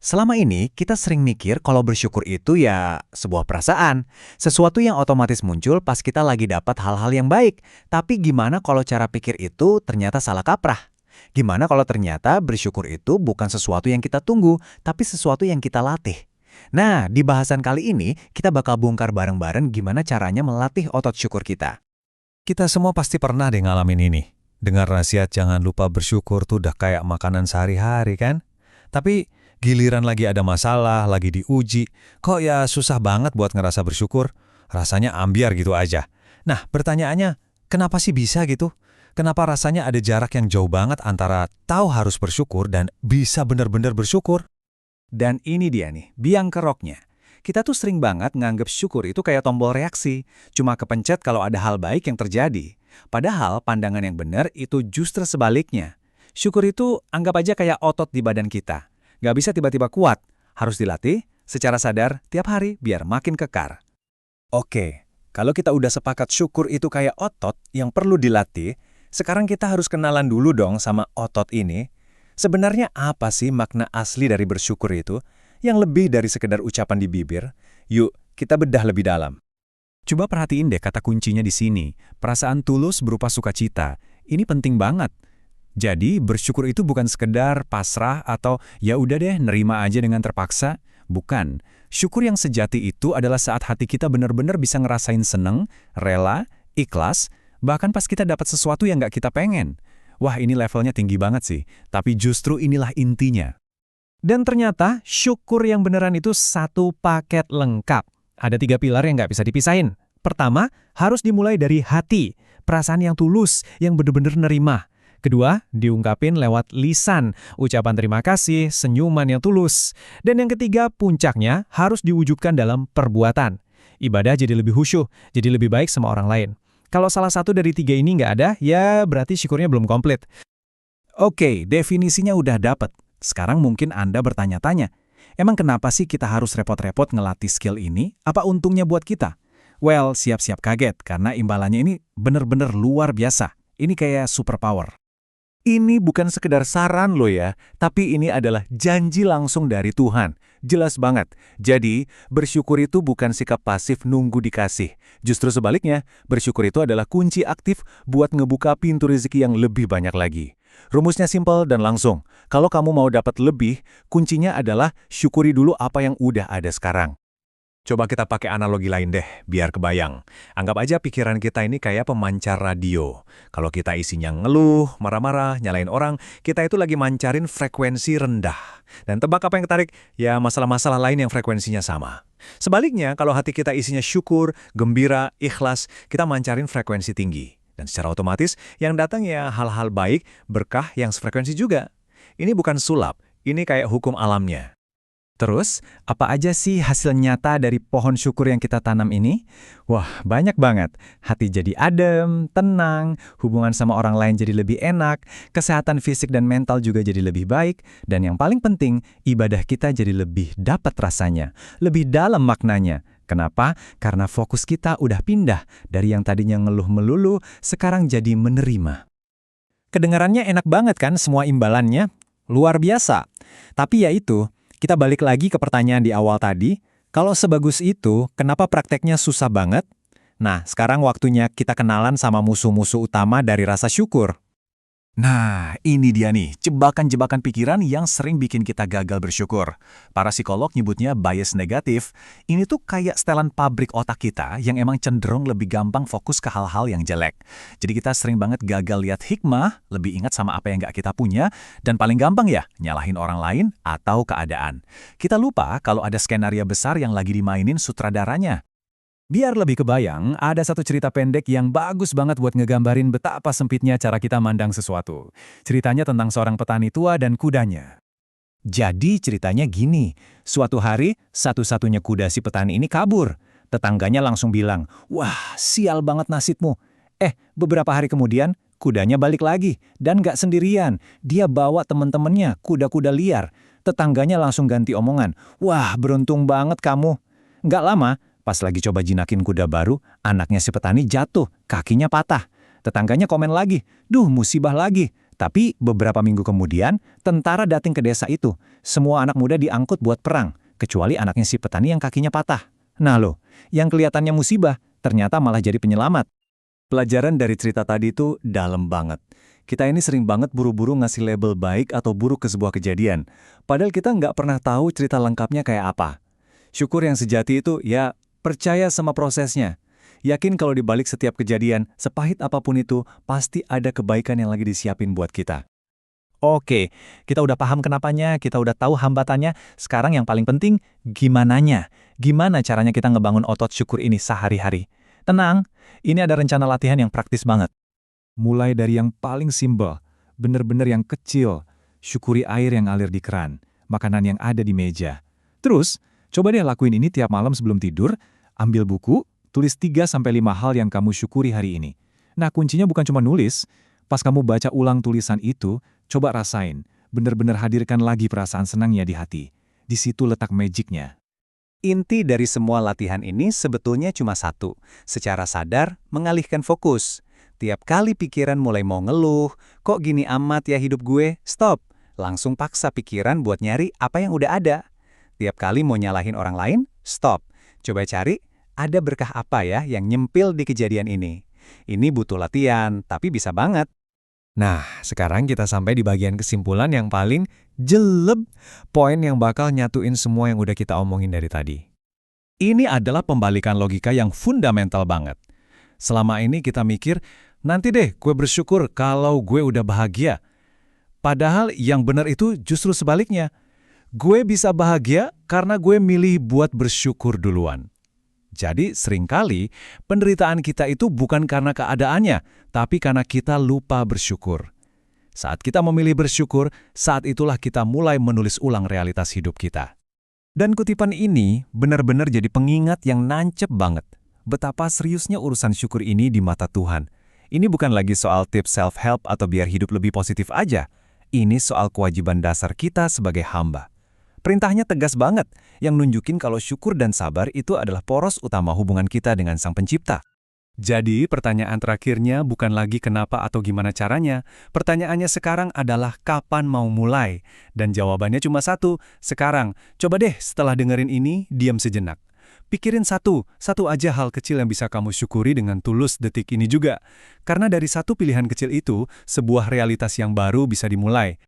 Selama ini, kita sering mikir kalau bersyukur itu ya sebuah perasaan. Sesuatu yang otomatis muncul pas kita lagi dapat hal-hal yang baik. Tapi gimana kalau cara pikir itu ternyata salah kaprah? Gimana kalau ternyata bersyukur itu bukan sesuatu yang kita tunggu, tapi sesuatu yang kita latih? Nah, di bahasan kali ini, kita bakal bongkar bareng-bareng gimana caranya melatih otot syukur kita. Kita semua pasti pernah deh ngalamin ini. Dengar nasihat jangan lupa bersyukur tuh udah kayak makanan sehari-hari kan? Tapi giliran lagi ada masalah, lagi diuji, kok ya susah banget buat ngerasa bersyukur? Rasanya ambiar gitu aja. Nah, pertanyaannya, kenapa sih bisa gitu? Kenapa rasanya ada jarak yang jauh banget antara tahu harus bersyukur dan bisa benar-benar bersyukur? Dan ini dia nih, biang keroknya. Kita tuh sering banget nganggep syukur itu kayak tombol reaksi, cuma kepencet kalau ada hal baik yang terjadi. Padahal pandangan yang benar itu justru sebaliknya. Syukur itu anggap aja kayak otot di badan kita. Nggak bisa tiba-tiba kuat, harus dilatih secara sadar tiap hari biar makin kekar. Oke, kalau kita udah sepakat syukur itu kayak otot yang perlu dilatih, sekarang kita harus kenalan dulu dong sama otot ini. Sebenarnya apa sih makna asli dari bersyukur itu? Yang lebih dari sekedar ucapan di bibir? Yuk, kita bedah lebih dalam. Coba perhatiin deh kata kuncinya di sini. Perasaan tulus berupa sukacita. Ini penting banget. Jadi, bersyukur itu bukan sekedar pasrah atau ya udah deh nerima aja dengan terpaksa. Bukan. Syukur yang sejati itu adalah saat hati kita benar-benar bisa ngerasain seneng, rela, ikhlas, bahkan pas kita dapat sesuatu yang nggak kita pengen. Wah, ini levelnya tinggi banget sih. Tapi justru inilah intinya. Dan ternyata syukur yang beneran itu satu paket lengkap. Ada 3 pilar yang nggak bisa dipisahin. Pertama, harus dimulai dari hati. Perasaan yang tulus, yang bener-bener nerima. Kedua, diungkapin lewat lisan. Ucapan terima kasih, senyuman yang tulus. Dan yang ketiga, puncaknya harus diwujudkan dalam perbuatan. Ibadah jadi lebih khusyuk, jadi lebih baik sama orang lain. Kalau salah satu dari 3 ini nggak ada, ya berarti syukurnya belum komplit. Oke, definisinya udah dapet. Sekarang mungkin Anda bertanya-tanya, emang kenapa sih kita harus repot-repot ngelatih skill ini? Apa untungnya buat kita? Well, siap-siap kaget, karena imbalannya ini bener-bener luar biasa. Ini kayak superpower. Ini bukan sekedar saran loh ya, tapi ini adalah janji langsung dari Tuhan. Jelas banget. Jadi, bersyukur itu bukan sikap pasif nunggu dikasih. Justru sebaliknya, bersyukur itu adalah kunci aktif buat ngebuka pintu rezeki yang lebih banyak lagi. Rumusnya simpel dan langsung. Kalau kamu mau dapat lebih, kuncinya adalah syukuri dulu apa yang udah ada sekarang. Coba kita pakai analogi lain deh, biar kebayang. Anggap aja pikiran kita ini kayak pemancar radio. Kalau kita isinya ngeluh, marah-marah, nyalain orang, kita itu lagi mancarin frekuensi rendah. Dan tebak apa yang ketarik? Ya masalah-masalah lain yang frekuensinya sama. Sebaliknya, kalau hati kita isinya syukur, gembira, ikhlas, kita mancarin frekuensi tinggi. Dan secara otomatis, yang datang ya hal-hal baik, berkah yang sefrekuensi juga. Ini bukan sulap, ini kayak hukum alamnya. Terus, apa aja sih hasil nyata dari pohon syukur yang kita tanam ini? Wah, banyak banget. Hati jadi adem, tenang, hubungan sama orang lain jadi lebih enak, kesehatan fisik dan mental juga jadi lebih baik, dan yang paling penting, ibadah kita jadi lebih dapat rasanya, lebih dalam maknanya. Kenapa? Karena fokus kita udah pindah dari yang tadinya ngeluh melulu, sekarang jadi menerima. Kedengarannya enak banget kan semua imbalannya? Luar biasa. Tapi ya itu, kita balik lagi ke pertanyaan di awal tadi, kalau sebagus itu, kenapa prakteknya susah banget? Nah, sekarang waktunya kita kenalan sama musuh-musuh utama dari rasa syukur. Nah, ini dia nih, jebakan-jebakan pikiran yang sering bikin kita gagal bersyukur. Para psikolog nyebutnya bias negatif. Ini tuh kayak setelan pabrik otak kita yang emang cenderung lebih gampang fokus ke hal-hal yang jelek. Jadi kita sering banget gagal lihat hikmah, lebih ingat sama apa yang nggak kita punya, dan paling gampang ya, nyalahin orang lain atau keadaan. Kita lupa kalau ada skenario besar yang lagi dimainin sutradaranya. Biar lebih kebayang, ada satu cerita pendek yang bagus banget buat ngegambarin betapa sempitnya cara kita mandang sesuatu. Ceritanya tentang seorang petani tua dan kudanya. Jadi ceritanya gini, suatu hari satu-satunya kuda si petani ini kabur. Tetangganya langsung bilang, "Wah, sial banget nasibmu." Beberapa hari kemudian, kudanya balik lagi dan gak sendirian. Dia bawa teman-temannya, kuda-kuda liar. Tetangganya langsung ganti omongan, "Wah, beruntung banget kamu." Gak lama, pas lagi coba jinakin kuda baru, anaknya si petani jatuh, kakinya patah. Tetangganya komen lagi, "Duh, musibah lagi." Tapi beberapa minggu kemudian, tentara datang ke desa itu. Semua anak muda diangkut buat perang, kecuali anaknya si petani yang kakinya patah. Nah loh, yang kelihatannya musibah, ternyata malah jadi penyelamat. Pelajaran dari cerita tadi itu dalam banget. Kita ini sering banget buru-buru ngasih label baik atau buruk ke sebuah kejadian. Padahal kita nggak pernah tahu cerita lengkapnya kayak apa. Syukur yang sejati itu, ya, percaya sama prosesnya. Yakin kalau dibalik setiap kejadian, sepahit apapun itu, pasti ada kebaikan yang lagi disiapin buat kita. Oke, kita udah paham kenapanya, kita udah tahu hambatannya. Sekarang yang paling penting, gimananya? Gimana caranya kita ngebangun otot syukur ini sehari-hari? Tenang, ini ada rencana latihan yang praktis banget. Mulai dari yang paling simpel, bener-bener yang kecil. Syukuri air yang ngalir di keran, makanan yang ada di meja. Terus, coba deh lakuin ini tiap malam sebelum tidur, ambil buku, tulis 3-5 hal yang kamu syukuri hari ini. Nah, kuncinya bukan cuma nulis. Pas kamu baca ulang tulisan itu, coba rasain. Bener-bener hadirkan lagi perasaan senangnya di hati. Di situ letak magicnya. Inti dari semua latihan ini sebetulnya cuma satu. Secara sadar, mengalihkan fokus. Tiap kali pikiran mulai mau ngeluh, kok gini amat ya hidup gue? Stop. Langsung paksa pikiran buat nyari apa yang udah ada. Tiap kali mau nyalahin orang lain, stop. Coba cari, ada berkah apa ya yang nyempil di kejadian ini? Ini butuh latihan, tapi bisa banget. Nah, sekarang kita sampai di bagian kesimpulan yang paling jeleb. Poin yang bakal nyatuin semua yang udah kita omongin dari tadi. Ini adalah pembalikan logika yang fundamental banget. Selama ini kita mikir, nanti deh gue bersyukur kalau gue udah bahagia. Padahal yang benar itu justru sebaliknya. Gue bisa bahagia karena gue milih buat bersyukur duluan. Jadi seringkali penderitaan kita itu bukan karena keadaannya, tapi karena kita lupa bersyukur. Saat kita memilih bersyukur, saat itulah kita mulai menulis ulang realitas hidup kita. Dan kutipan ini benar-benar jadi pengingat yang nancep banget. Betapa seriusnya urusan syukur ini di mata Tuhan. Ini bukan lagi soal tips self-help atau biar hidup lebih positif aja. Ini soal kewajiban dasar kita sebagai hamba. Perintahnya tegas banget, yang nunjukin kalau syukur dan sabar itu adalah poros utama hubungan kita dengan Sang Pencipta. Jadi, pertanyaan terakhirnya bukan lagi kenapa atau gimana caranya. Pertanyaannya sekarang adalah kapan mau mulai. Dan jawabannya cuma satu, sekarang. Coba deh setelah dengerin ini, diam sejenak. Pikirin satu aja hal kecil yang bisa kamu syukuri dengan tulus detik ini juga. Karena dari satu pilihan kecil itu, sebuah realitas yang baru bisa dimulai.